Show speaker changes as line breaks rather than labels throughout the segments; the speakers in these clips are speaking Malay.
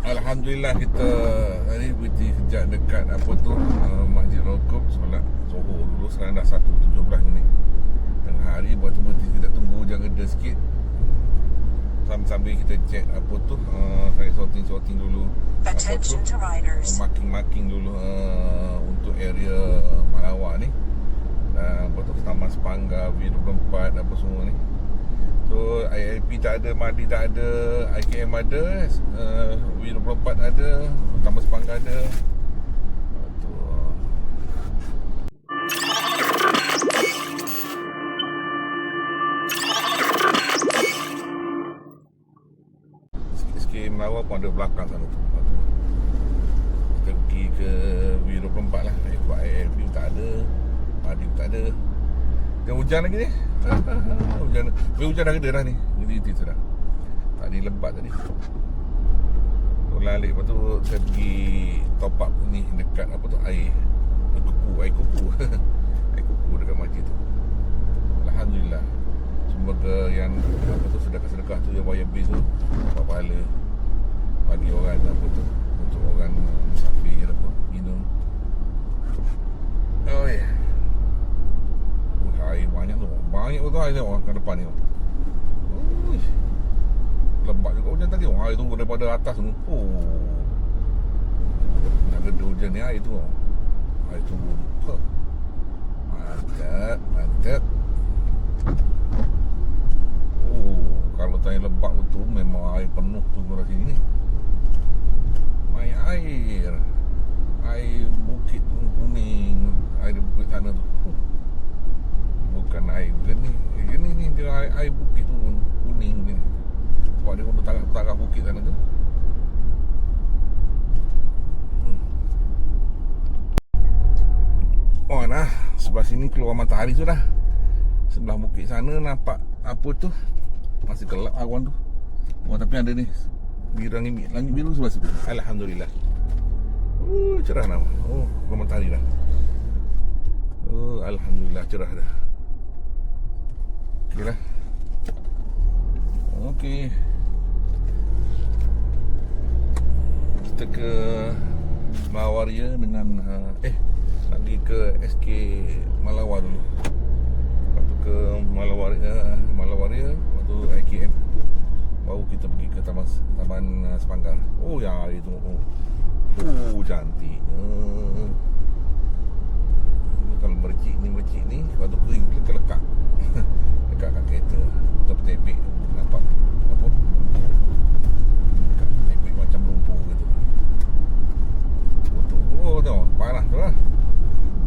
Alhamdulillah kita hari berhenti kejap dekat apa tu Masjid Rokok, solat Zohor dulu. Sekarang dah 1:17 ni tengah hari. Buat tu berhenti kita tunggu hujan reda sikit, sambil kita check apa tu saya sorting dulu apa tu, marking dulu untuk area Malawar ni, dan apa tu Taman Sepanggar, V24 apa semua ni. So ILP tak ada, Madi tak ada, IKM ada, V24 ada, Taman Sepanggar ada. Tu sikit-sikit Melawar pun ada belakang sana tu. Kita pergi ke V24 lah. Buat ILP pun tak ada, Madi pun tak ada. Dan hujan lagi ni. Hujan dah reda dah ni. Ini sudah. Tadi lebat tadi. Lalik, lepas tu saya pergi top up ni dekat apa tu air kuku. Air kuku dekat masjid tu. Alhamdulillah. Semoga yang apa tu sedekah-sedekah tu yang bayar bil tu dapat pahala bagi orang apa tu, untuk orang musafir apa minum. Oh ya. Air banyak tu. Banyak betul air tengok kat depan ni. Lebat juga hujan tadi. Air tu daripada atas tu. Nak gede hujan ni air tu. Air turun. Mantap. Kalau tanya lebat betul, memang air penuh tu kat sini ni. Main air. Air bukit tu kuning. Air bukit sana tu. Bukan air geni ni, dia air bukit tu kuning ni. Sebab dia untuk taraf bukit sana tu. Oh nah, sebelah sini keluar matahari tu dah. Sebelah bukit sana nampak apa tu, masih gelap awan tu. Oh tapi ada ni langit biru sebelah situ. Alhamdulillah. Cerah nama. Keluar matahari dah. Alhamdulillah cerah dah. Okey lah. Okey. Kita ke Malawaria dengan nak pergi ke SK Malawar dulu. Lepas tu ke Malawaria, lepas tu IKM. Baru kita pergi ke Taman Sepanggar. Yang air tu. Cantiknya. Kalau mercik ni, lepas tu kering lekat dekat kat kereta atau petepek, nampak apa dekat petepek macam lumpur gitu. Tengok panas tu lah.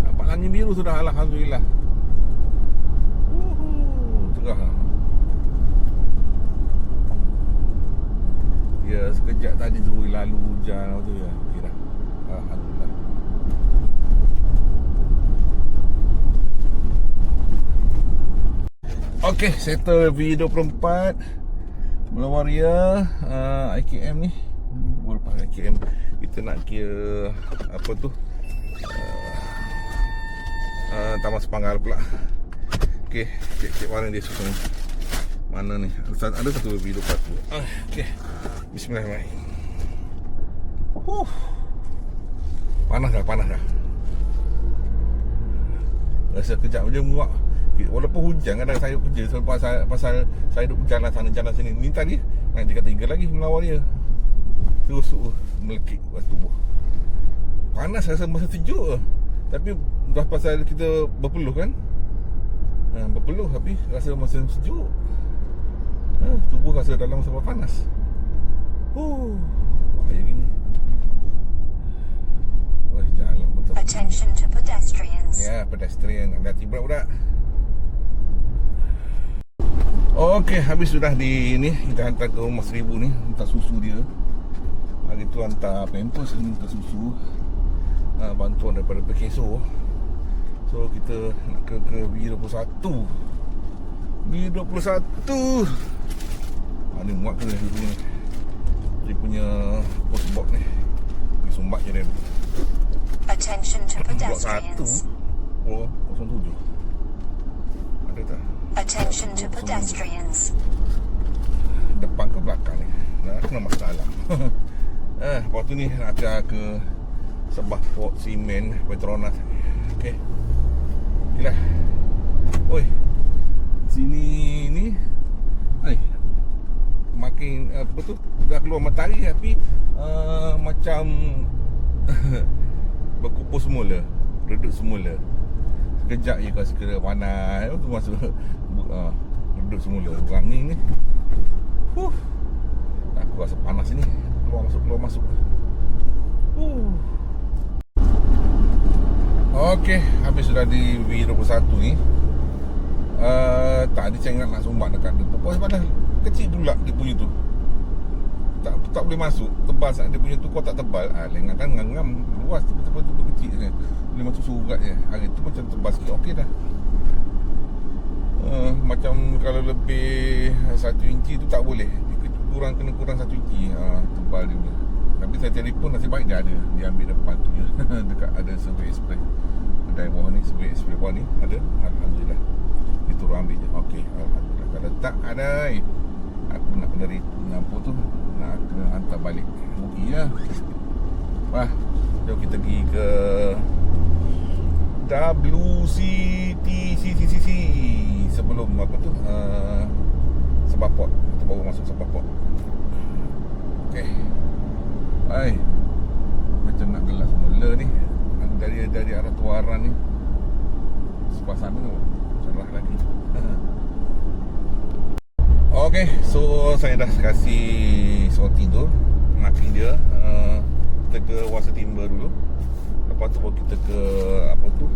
Nampak langit biru sudah. Alhamdulillah. Cerah lah. Ya sekejap tadi tu lalu hujan tu ya. Okey dah. Alhamdulillah. Okey, settle V24 Malawaria, IKM ni. Lepas IKM kita nak kira apa tu, Taman Sepanggar pula. Okey, cek mana dia susun. Mana ni? Ada satu V24 tu. Okey. Bismillahirrahmanirrahim. Panas dah. Rasa kejap je muak. Walaupun hujan, kadang saya kerja pasal saya duduk jalan sana jalan sini. Ni tadi naik tingkat 3 lagi Malawaria. Terus melekit kat tubuh. Panas rasa masa sejuk je. Tapi dah pasal kita berpeluh kan. Berpeluh tapi rasa masa sejuk. Tubuh rasa dalam masa panas. Bahaya gini. Jalan betul.
Attention to pedestrians.
Ya, pedestrian. Hati-hati budak-budak. Okey, habis sudah di ni. Kita hantar ke rumah 1000 ni, hantar susu dia. Hari tu hantar pampers, ni hantar susu. Bantuan daripada PKSO. So kita nak ke V21. V21. Ni muat ke dia punya post box ni. Pergi sumbat je dia.
Attention to pedestrians.
07. Ada tak?
Attention to pedestrians.
Depan ke belakang ni? Nak kena masalah. Lepas tu ni nak hantar ke Sebah Port Simen Petronas. Okay lah. Oi, sini ni makin apa tu, dah keluar matahari tapi macam berkumpul semula, redup semula. Sekejap je kau sekera panas tu masuk redup semula. Angin ni aku rasa panas ni. Keluar masuk. Okey, habis sudah di V21 ni. Tadi saya ingat nak sumbat dekat dia. Tapi padahal kecil pula dia punya tu. Tak boleh masuk. Tebal saat dia punya tu, kau tak tebal. Lengah kan ngam luas tu betul-betul kecil je. Boleh masuk surat je. Hari tu macam tebal sikit okey dah. Macam kalau lebih 1 inci tu tak boleh. Kena kurang 1 inci tebal dia punya. Tapi saya telefon, nasib baik dia ada. Dia ambil depan tu je. Dekat ada Survey Express. Kedai bawah ni, Survey Express bawah ni ada. Alhamdulillah. Dia turun ambil je. Okey, Alhamdulillah. Kalau tak ada, aku nak kena apa tu, nak kena hantar balik. Rugi lah. Wah, jom kita pergi ke WCTCCC sebelum apa tu, Sabah Port. Kita baru masuk Sabah Port. Okey. Hai, macam nak gelap semula ni. Dari arah Tuaran ni. Sebelah sana cerah lagi. Okey, so saya dah kasih sorti tu, marking dia. Kita ke Wasa Timber dulu. Lepas tu baru kita ke apa tu,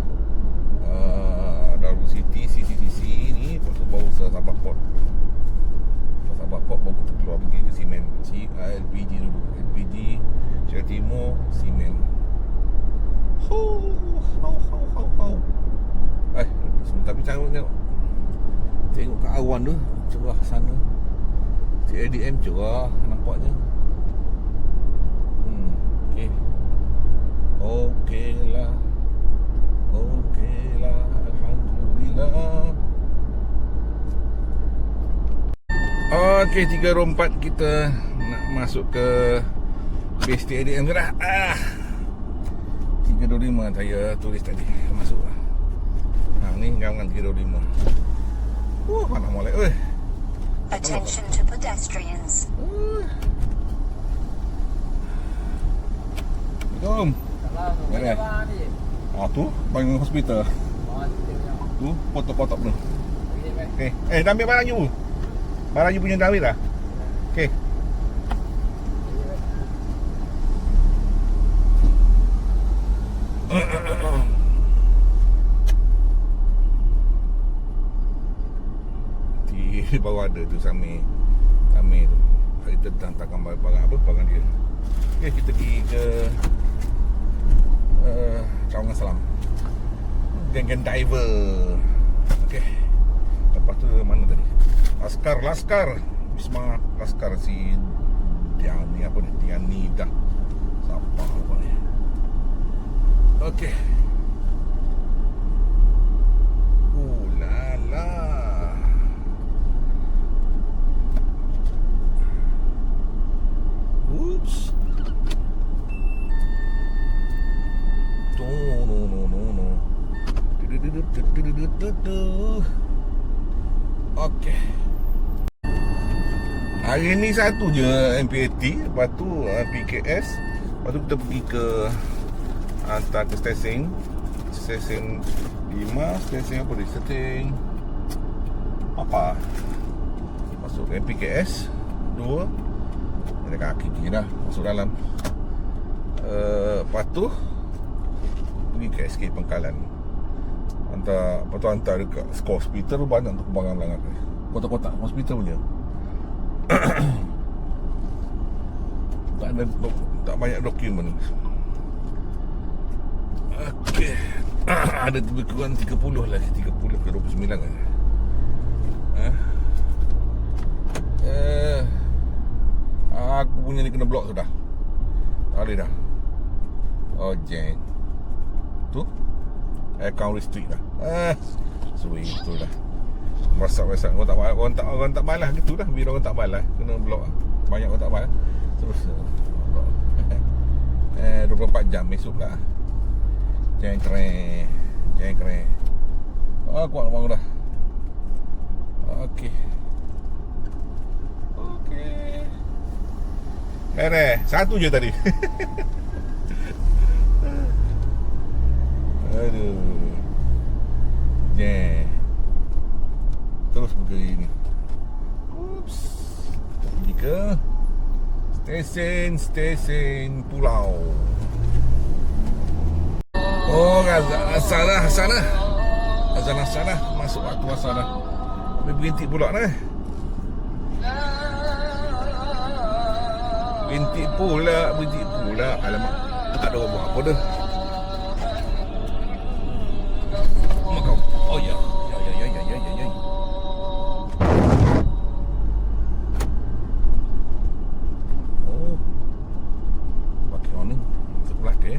Darul City, CCTC ni. Lepas tu baru ke Sabah Port. Sabah Port baru kita keluar pergi ke Simen, LPG dulu. LPG Sierra Timur, Simen. Tapi tengok kat awan tu cerah sana. CADM cerah nampaknya. Okey lah. Alhamdulillah. Okey, 3.4 kita nak masuk ke base TADM dah. 325 saya tulis tadi masuk lah. Ni jangan 325. Mana molek oi.
Attention to pedestrians.
Jom. Mana? Tu bangun hospital. Tu potong-potong tu. Okey. Dah ambil barang you. Barang you punya Dawid dah. Okey. Di bawah ada tu Samir tu. Kita hantarkan barang dia. Okey, kita pergi ke Cawangan Salam. Geng diver. Okey. Lepas tu mana tadi? Laskar. Wisma Laskar si Diani apa ni? Diani dah. Siapa apa ni? Okey. La. Oops. No. Okey. Hari ni satu je MPAT, lepas tu PKS, lepas tu kita pergi ke hantar ke stesen 5, stesen apa ni? Stesen apa? Masuk ke MPKS 2. Ada kaki je dah masuk dalam. Lepas tu pergi ke SK Pangkalan. Hantar dekat Skor Hospital tu banyak untuk barang belakang ni. Kotak-kotak hospital punya. tak banyak dokumen. Okey. Ada lebih kurang 30 lagi, 30 ke 29 kan. Aku punya ni kena blok sudah. Tak boleh dah. Jeng. Tu account restrict dah. Sweet tu dah. WhatsApp orang tak balas gitu dah. Bila orang tak balas kena blok. Banyak orang tak balas terus blok. Besok lah. Jangan keren. Kuat nak bangun dah. Okey. Satu je tadi. Aduh. Terus pergi ni. Oops. Kita pergi ke stesen pulau. Oh, azan sana. Masuk waktu asar dah. Berhenti pula ni. Berhenti pula. Alamak, tak ada orang buat apa dah. Makau. Oh ya. Oh. Pakai awning sebelah ke.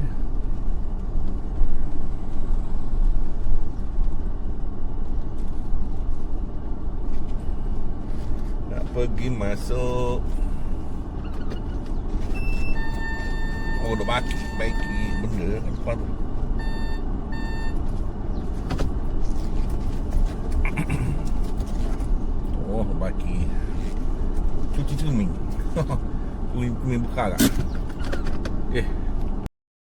Nak pergi masuk. Oh, dah baiki benda kat depan tu. Oh, baiki cuci cermin. Cermin buka tak?